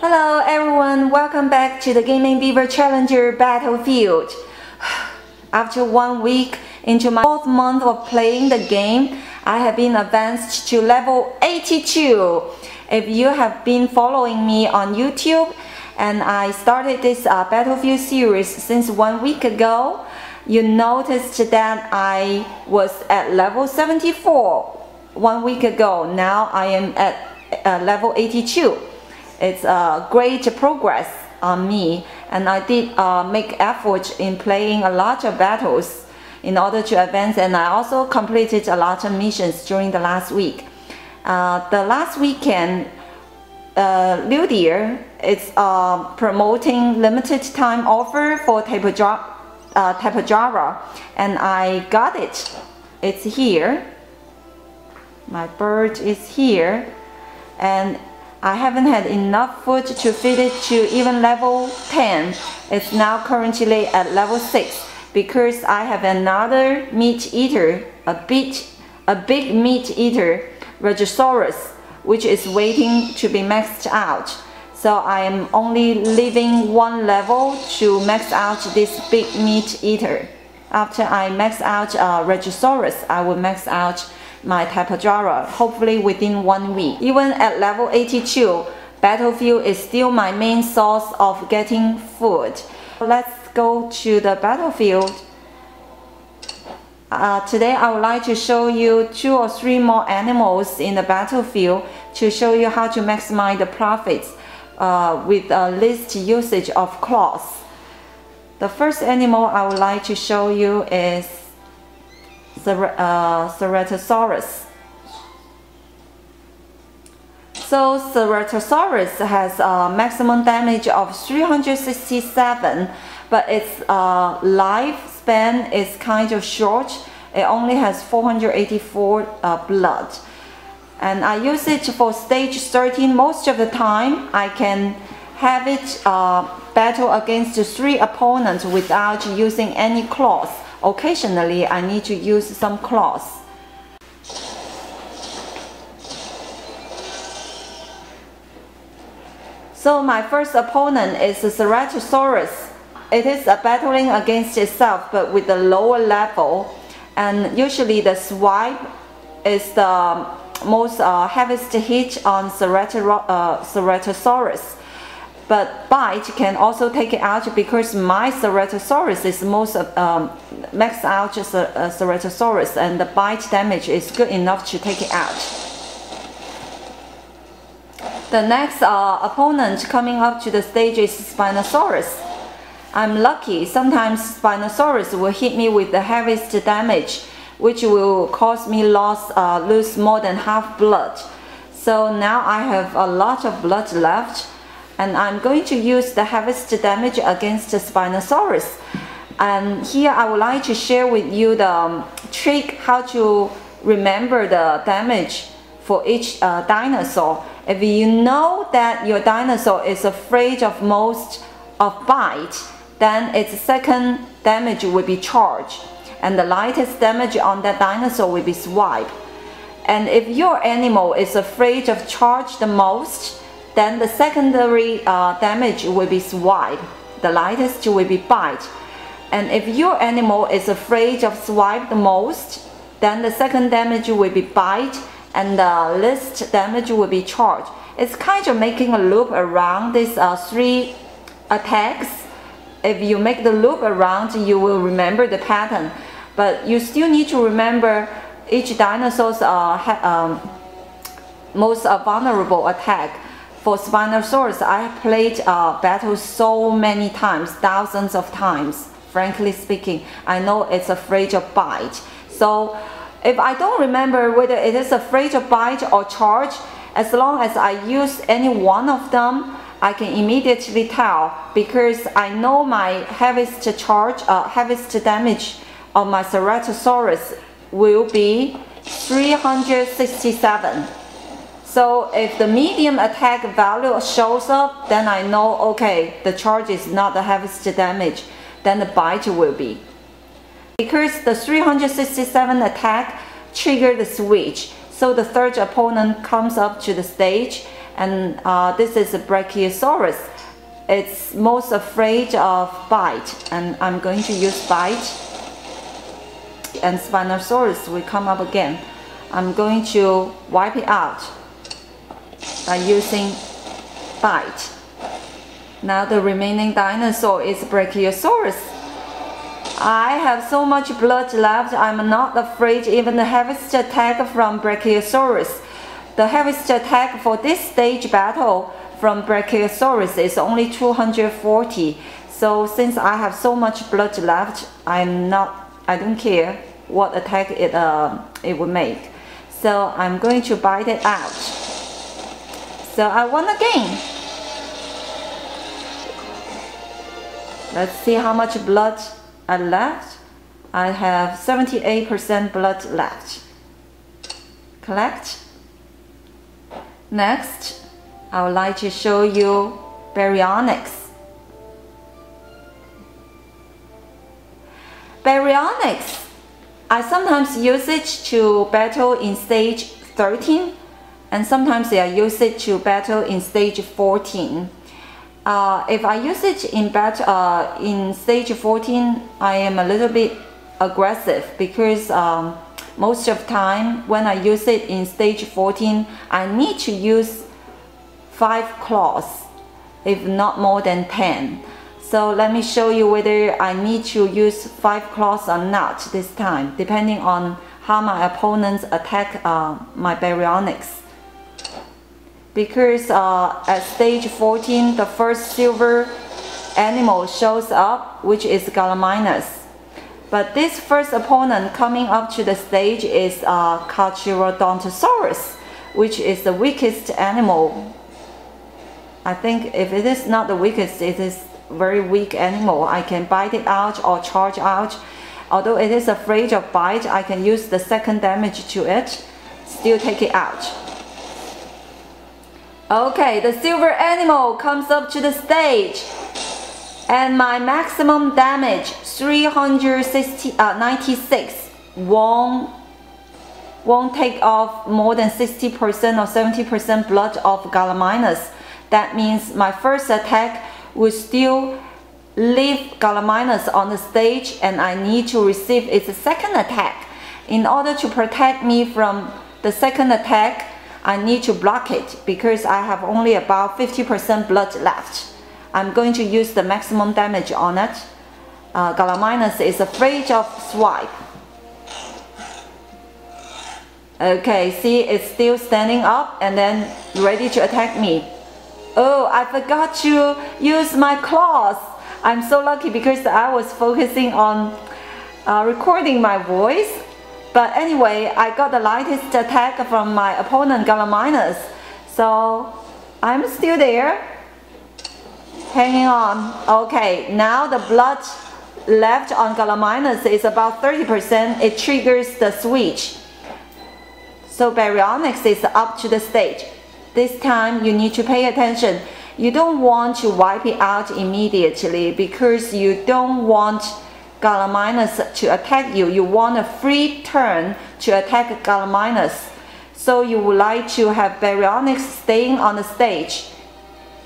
Hello everyone, welcome back to the Gaming Beaver Challenger Battlefield. After 1 week into my 4th month of playing the game, I have been advanced to level 82. If you have been following me on YouTube, and I started this Battlefield series since 1 week ago, you noticed that I was at level 74 1 week ago. Now I am at level 82. It's a great progress on me, and I did make effort in playing a lot of battles in order to advance, and I also completed a lot of missions during the last week. The last weekend, Ludier is promoting limited time offer for Tapejara, and I got it. It's here. My bird is here, and I haven't had enough food to feed it to even level 10. It's now currently at level 6 because I have another meat eater, a big meat eater, Regisaurus, which is waiting to be maxed out. So I am only leaving 1 level to max out this big meat eater. After I max out Regisaurus, I will max out my Tapejara, hopefully within 1 week. Even at level 82, Battlefield is still my main source of getting food. Let's go to the battlefield. Today I would like to show you 2 or 3 more animals in the battlefield to show you how to maximize the profits with least usage of claws. The first animal I would like to show you is Ceratosaurus. So Ceratosaurus has a maximum damage of 367, but its lifespan is kind of short. It only has 484 blood. And I use it for stage 13 most of the time. I can have it battle against 3 opponents without using any claws. Occasionally, I need to use some claws. So my first opponent is Ceratosaurus. It is battling against itself, but with a lower level. And usually the swipe is the most heaviest hit on Ceratosaurus. But bite can also take it out because my Ceratosaurus is most maxed out Ceratosaurus, and the bite damage is good enough to take it out. The next opponent coming up to the stage is Spinosaurus. I'm lucky. Sometimes Spinosaurus will hit me with the heaviest damage, which will cause me lose more than half blood. So now I have a lot of blood left, and I'm going to use the heaviest damage against the Spinosaurus. And here I would like to share with you the trick how to remember the damage for each dinosaur. If you know that your dinosaur is afraid of most of bite, then its second damage will be charge, and the lightest damage on that dinosaur will be swipe. And if your animal is afraid of charge the most, then the secondary damage will be swipe. The lightest will be bite. And if your animal is afraid of swipe the most, then the second damage will be bite, and the least damage will be charge. It's kind of making a loop around these 3 attacks. If you make the loop around, you will remember the pattern. But you still need to remember each dinosaur's most vulnerable attack. For Spinosaurus, I have played battles so many times, thousands of times. Frankly speaking, I know it's afraid of bite. So if I don't remember whether it is afraid of bite or charge, as long as I use any one of them, I can immediately tell, because I know my heaviest damage of my Ceratosaurus will be 367. So if the medium attack value shows up, then I know, okay, the charge is not the heaviest damage, then the bite will be. Because the 367 attack triggered the switch, so the third opponent comes up to the stage, And this is a Brachiosaurus. It's most afraid of bite, and I'm going to use bite. And Spinosaurus will come up again. I'm going to wipe it out by using bite. Now the remaining dinosaur is Brachiosaurus. I have so much blood left, I'm not afraid even the heaviest attack from Brachiosaurus. The heaviest attack for this stage battle from Brachiosaurus is only 240. So since I have so much blood left, I don't care what attack it will make. So I'm going to bite it out. So I won again. Let's see how much blood I left. I have 78% blood left. Collect. Next, I would like to show you Baryonyx. Baryonyx, I sometimes use it to battle in stage 13, and sometimes I use it to battle in stage 14. If I use it in stage 14, I am a little bit aggressive because most of the time when I use it in stage 14, I need to use 5 claws, if not more than 10. So let me show you whether I need to use 5 claws or not this time, depending on how my opponents attack my Baryonyx. Because at stage 14, the first silver animal shows up, which is Gallimimus. But this first opponent coming up to the stage is Carcharodontosaurus, which is the weakest animal. I think if it is not the weakest, it is a very weak animal. I can bite it out or charge out. Although it is afraid of bite, I can use the second damage to it, still take it out. Okay, the silver animal comes up to the stage, and my maximum damage 396 won't take off more than 60% or 70% blood of Gallimimus. That means my first attack will still leave Gallimimus on the stage, and I need to receive its second attack. In order to protect me from the second attack, I need to block it because I have only about 50% blood left. I'm going to use the maximum damage on it. Gallimimus is afraid of swipe. Okay, see, it's still standing up and then ready to attack me. Oh, I forgot to use my claws. I'm so lucky because I was focusing on recording my voice. But anyway, I got the lightest attack from my opponent Gallimimus. So I'm still there, hanging on. Okay, now the blood left on Gallimimus is about 30%. It triggers the switch. So Baryonyx is up to the stage. This time you need to pay attention. You don't want to wipe it out immediately because you don't want Gallimimus to attack you. You want a free turn to attack Gallimimus. So you would like to have Baryonyx staying on the stage.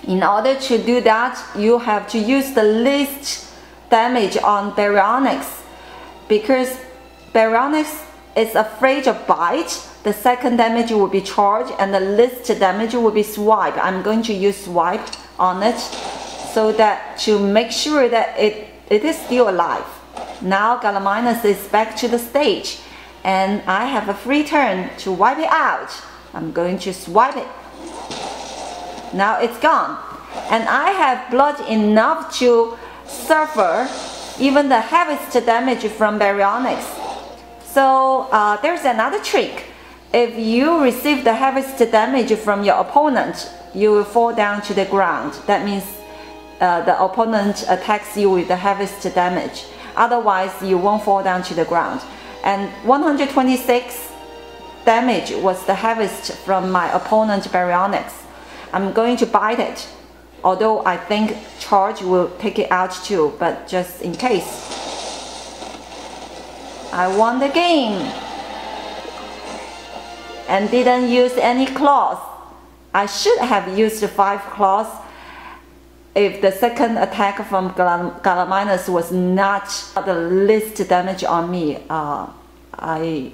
In order to do that, you have to use the least damage on Baryonyx. Because Baryonyx is afraid of bite, the second damage will be charged and the least damage will be swipe. I'm going to use swipe on it so that to make sure that it is still alive. Now Gallimimus is back to the stage and I have a free turn to wipe it out. I'm going to swipe it. Now it's gone. And I have blood enough to suffer even the heaviest damage from Baryonyx. So there's another trick. If you receive the heaviest damage from your opponent, you will fall down to the ground. That means the opponent attacks you with the heaviest damage. Otherwise, you won't fall down to the ground. And 126 damage was the heaviest from my opponent Baryonyx. I'm going to bite it, although I think charge will take it out too, but just in case. I won the game and didn't use any claws. I should have used 5 claws if the second attack from Baryonyx was not the least damage on me. I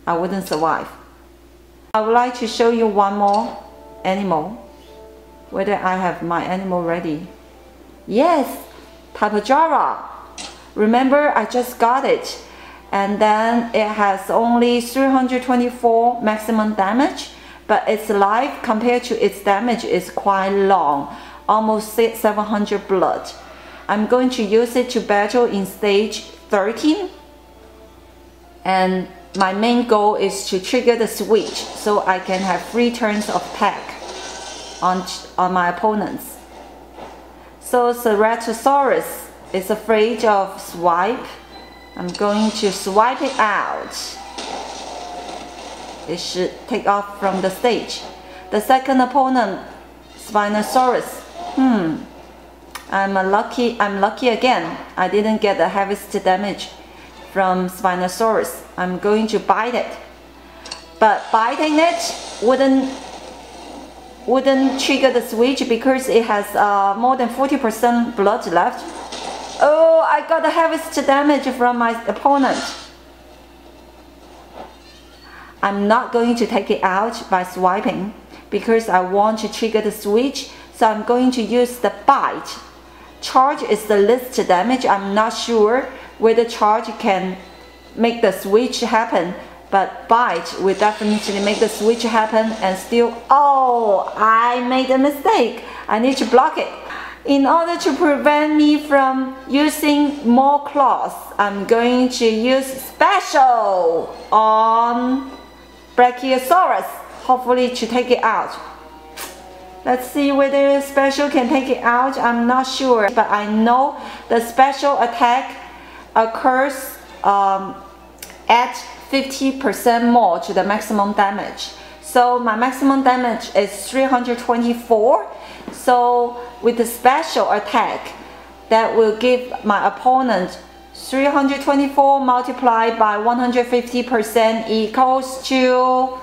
wouldn't survive. I would like to show you one more animal. Whether I have my animal ready. Yes, Tapejara. Remember, I just got it. And then it has only 324 maximum damage, but its life compared to its damage is quite long, almost 700 blood. I'm going to use it to battle in stage 13, and my main goal is to trigger the switch so I can have 3 turns of attack on my opponents. So Ceratosaurus is afraid of swipe. I'm going to swipe it out. It should take off from the stage. The second opponent, Spinosaurus. I'm lucky again. I didn't get the heaviest damage from Spinosaurus. I'm going to bite it. But biting it wouldn't trigger the switch because it has more than 40% blood left. Oh, I got the heaviest damage from my opponent. I'm not going to take it out by swiping because I want to trigger the switch, so I'm going to use the bite. Charge is the least damage. I'm not sure whether charge can make the switch happen, but bite will definitely make the switch happen. And still, oh, I made a mistake. I need to block it. In order to prevent me from using more claws, I'm going to use special on Brachiosaurus, hopefully to take it out. Let's see whether special can take it out. I'm not sure, but I know the special attack occurs at 50% more to the maximum damage. So my maximum damage is 324. So with the special attack, that will give my opponent 324 multiplied by 150% equals to,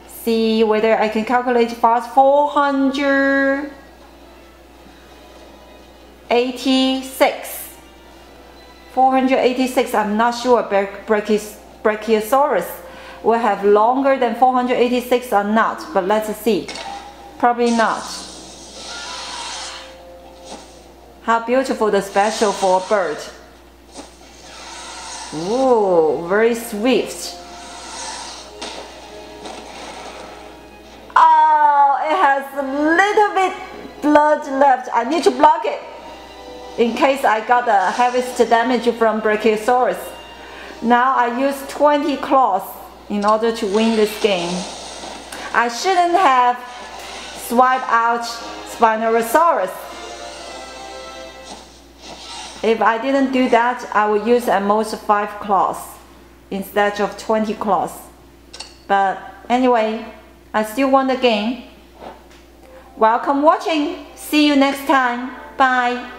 see whether I can calculate fast, 486. 486, I'm not sure Brachiosaurus will have longer than 486 or not, but let's see. Probably not. How beautiful the special for a bird. Ooh, very swift. Oh, it has a little bit blood left. I need to block it in case I got the heaviest damage from Brachiosaurus. Now I use 20 claws in order to win this game. I shouldn't have swiped out Spinosaurus. If I didn't do that, I would use at most 5 claws instead of 20 claws. But anyway, I still won the game. Welcome watching. See you next time. Bye.